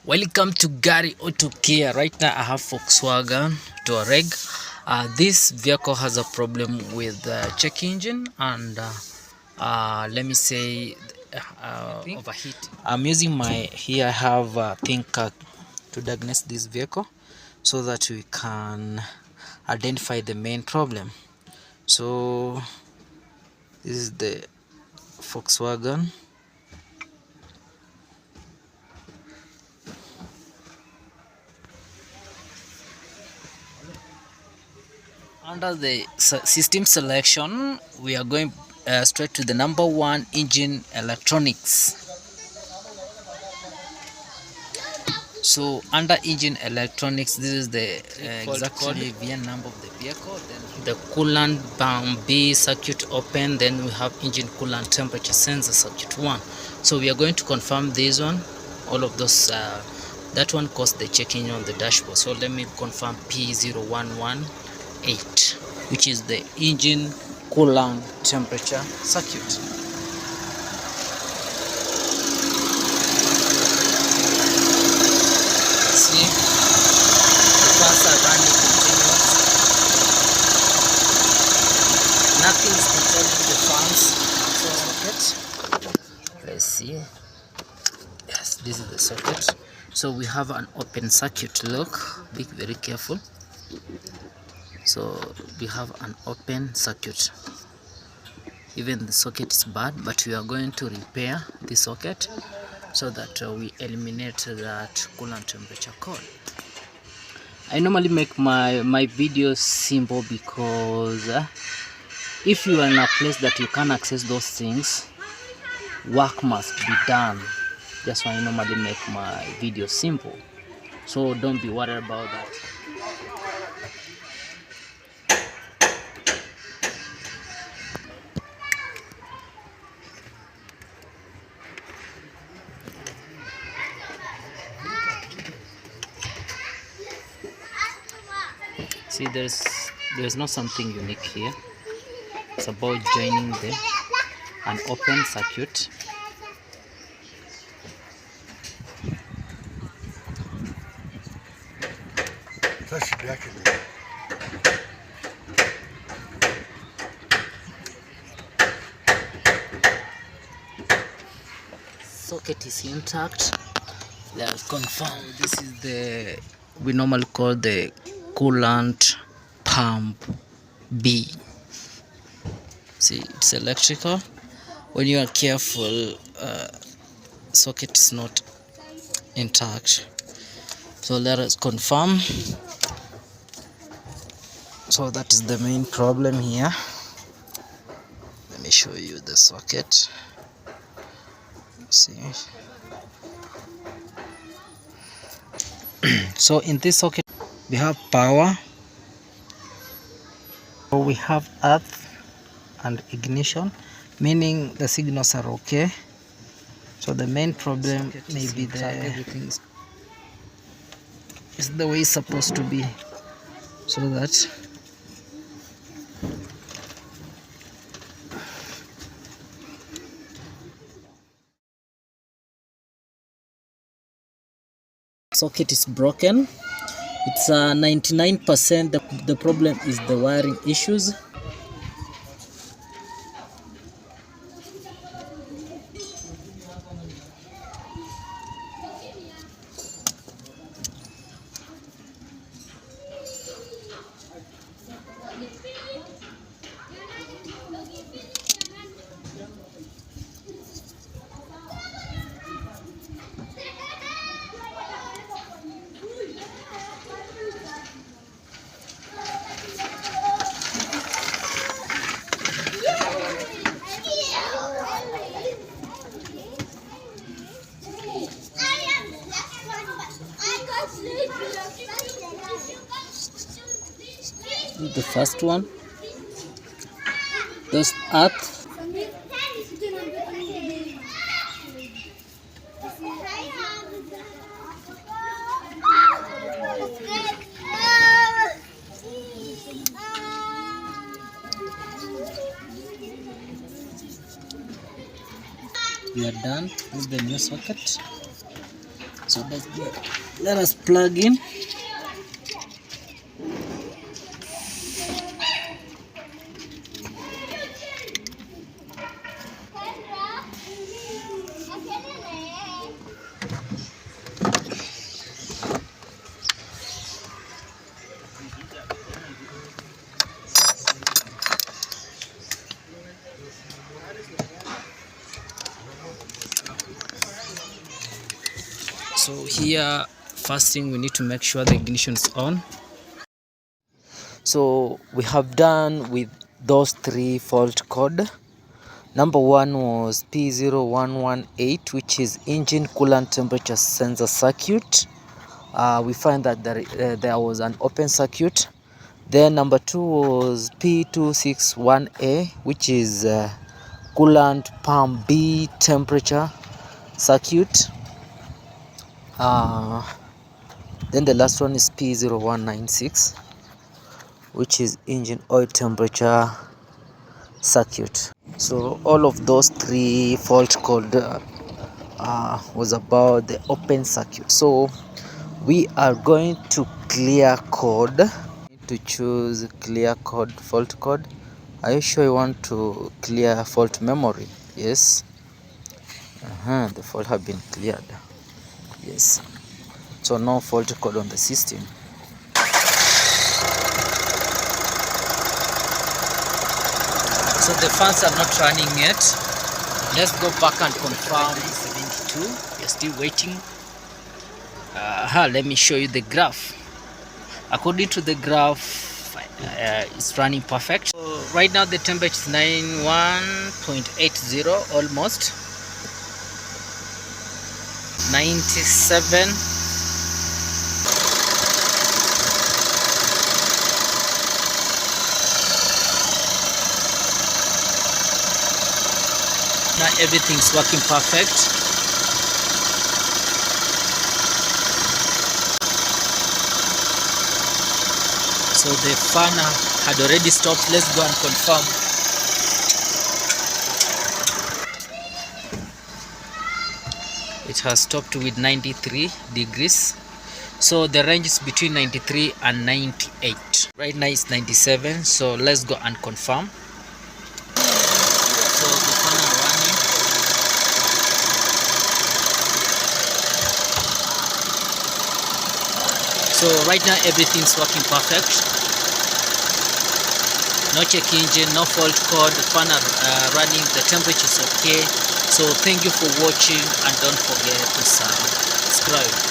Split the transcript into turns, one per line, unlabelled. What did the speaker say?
Welcome to Gariautocare. Right now I have Volkswagen Touareg. This vehicle has a problem with the check engine and let me say overheating. I'm using my here I have think to diagnose this vehicle so that we can identify the main problem. So this is the Volkswagen. Under the system selection, we are going straight to the number one, engine electronics. So under engine electronics, this is the exactly VN number of the vehicle. Then the coolant pump B circuit open. Then we have engine coolant temperature sensor circuit 1. So we are going to confirm this one. All of those. That one caused the checking on the dashboard. So let me confirm P0118. Which is the engine coolant temperature circuit. See, the fans are running continuous. Nothing is controlling the fans. Socket. Let's see. Yes, this is the socket. So we have an open circuit. Look, be very careful. So we have an open circuit. Even the socket is bad, but we are going to repair the socket so that we eliminate that coolant temperature code. I normally make my videos simple because if you are in a place that you can't access those things, work must be done. That's why I normally make my videos simple. So don't be worried about that. See, there's not something unique here. It's about joining an open circuit. Socket is intact. Let's confirm. This is the we normally call the coolant pump B. See, it's electrical. When you are careful, socket is not intact. So let us confirm. So that is the main problem here. Let me show you the socket. See. So in this socket we have power, we have earth and ignition, meaning the signals are okay. So the main problem may be everything is the way it's supposed to be, so that socket is broken. It's 99%. The problem is the wiring issues. The first one, those earth, we are done with the new socket. So let us plug in. So here, first thing, we need to make sure the ignition is on. So we have done with those 3 fault code. Number 1 was P0118, which is engine coolant temperature sensor circuit. We find that there was an open circuit. Then number 2 was P0261A, which is coolant pump B temperature circuit. Then the last one is P0196, which is engine oil temperature circuit. So all of those 3 fault code was about the open circuit. So we are going to clear code. To choose clear code, fault code. Are you sure you want to clear fault memory? Yes. The fault have been cleared. Yes. So no fault code on the system. So the fans are not running yet. Let's go back and confirm 72. We're still waiting. Let me show you the graph. According to the graph, it's running perfect. So right now the temperature is 91.80 almost. 97. Now everything's working perfect. So the fan had already stopped. Let's go and confirm. It has stopped with 93 degrees. So the range is between 93 and 98. Right now it's 97. So let's go and confirm. So the fan are running. So right now everything's working perfect. No check engine, no fault code, fan are running, the temperature is okay. So thank you for watching and don't forget to subscribe.